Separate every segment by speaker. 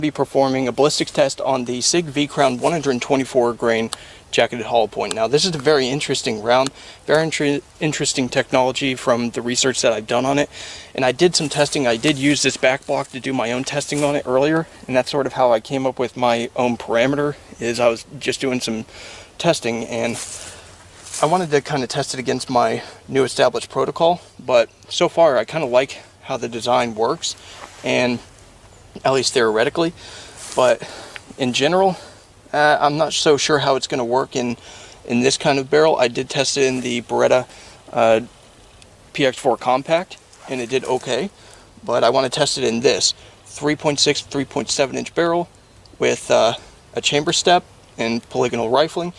Speaker 1: Be performing a ballistics test on the SIG V-Crown 124 grain jacketed hollow point. Now this is a very interesting round, very interesting technology from the research that I've done on it, and I did some testing. I did use this back block to do my own testing on it earlier, and that's sort of how I came up with my own parameter. Is I was just doing some testing and I wanted to kind of test it against my new established protocol, but so far I kind of like how the design works, and at least theoretically, but in general, I'm not so sure how it's going to work in this kind of barrel. I did test it in the Beretta PX4 Compact, and it did okay, but I want to test it in this 3.6, 3.7 inch barrel with a chamber step and polygonal rifling,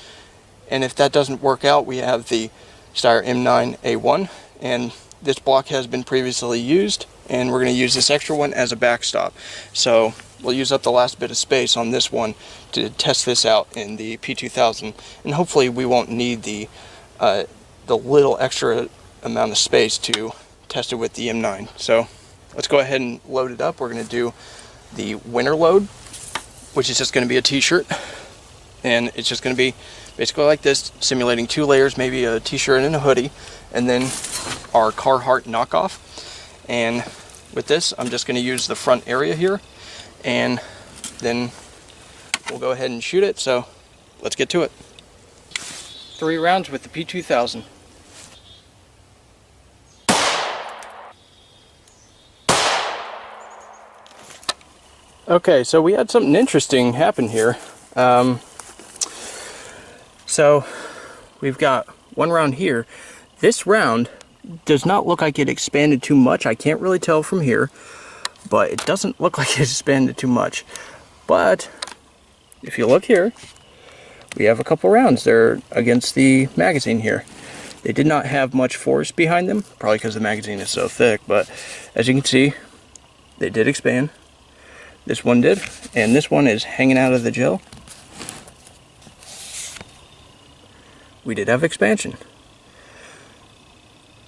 Speaker 1: and if that doesn't work out, we have the Steyr M9A1, and this block has been previously used, and we're going to use this extra one as a backstop. So we'll use up the last bit of space on this one to test this out in the P2000, and hopefully we won't need the little extra amount of space to test it with the M9. So let's go ahead and load it up. We're going to do the winter load, which is just going to be a t-shirt, and it's just going to be basically like this, simulating 2 layers, maybe a t-shirt and a hoodie, and then our Carhartt knockoff. And with this, I'm just going to use the front area here, and then we'll go ahead and shoot it. So let's get to it. 3 rounds with the P2000. Okay, so we had something interesting happen here. So we've got 1 round here. This round does not look like it expanded too much. I can't really tell from here, but it doesn't look like it expanded too much. But if you look here, we have a couple rounds there against the magazine here. They did not have much force behind them, probably because the magazine is so thick, but as you can see, they did expand. This one did, and this one is hanging out of the gel. We did have expansion.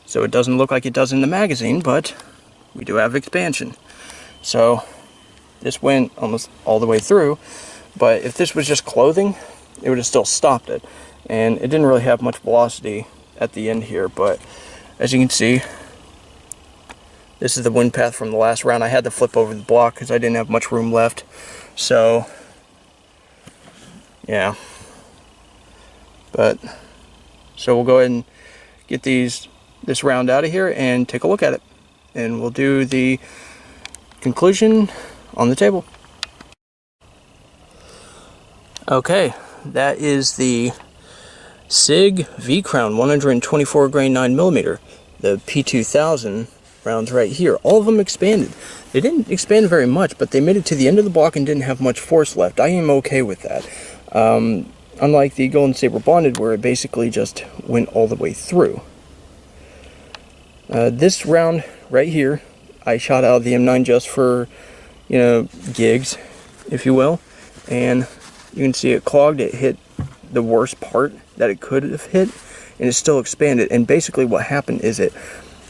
Speaker 1: So it doesn't look like it does in the magazine, but we do have expansion. So this went almost all the way through, but if this was just clothing, it would have still stopped it. And it didn't really have much velocity at the end here, but as you can see, this is the wind path from the last round. I had to flip over the block because I didn't have much room left. So, yeah. So we'll go ahead and get this round out of here and take a look at it, and we'll do the conclusion on the table. Okay, that is the SIG V-Crown 124 grain 9mm, the P2000 rounds right here. All of them expanded. They didn't expand very much, but they made it to the end of the block and didn't have much force left. I am okay with that. Unlike the Golden Saber Bonded, where it basically just went all the way through. This round right here, I shot out the M9 just for, gigs, if you will, and you can see it clogged. It hit the worst part that it could have hit, and it still expanded. And basically what happened is it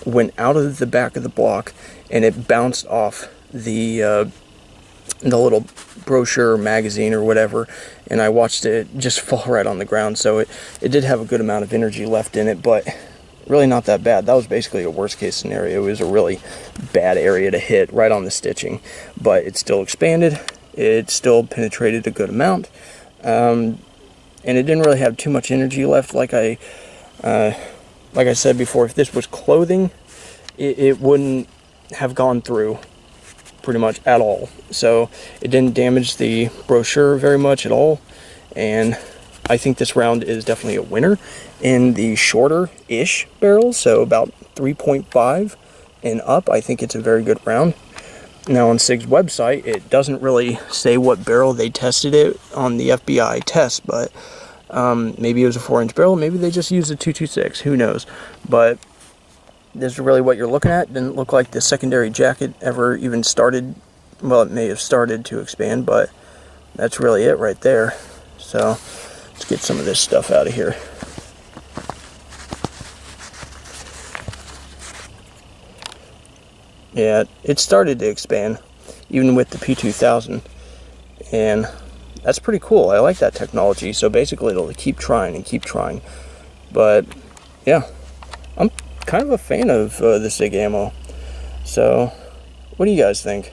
Speaker 1: went out of the back of the block, and it bounced off the little brochure magazine or whatever, and I watched it just fall right on the ground. So it did have a good amount of energy left in it, but really not that bad. That was basically a worst case scenario. It was a really bad area to hit right on the stitching, but it still expanded. It still penetrated a good amount, and it didn't really have too much energy left. Like I said before, if this was clothing, it wouldn't have gone through pretty much at all. So it didn't damage the brochure very much at all, and I think this round is definitely a winner in the shorter-ish barrels, so about 3.5 and up. I think it's a very good round. Now on SIG's website, it doesn't really say what barrel they tested it on the FBI test, but maybe it was a 4-inch barrel, maybe they just used a 226, who knows. But this is really what you're looking at. Didn't look like the secondary jacket ever even started. Well, it may have started to expand, but that's really it right there. So let's get some of this stuff out of here. Yeah, it started to expand, even with the P2000. And that's pretty cool. I like that technology. So basically it'll keep trying and keep trying. But yeah, I'm kind of a fan of the SIG ammo. So what do you guys think?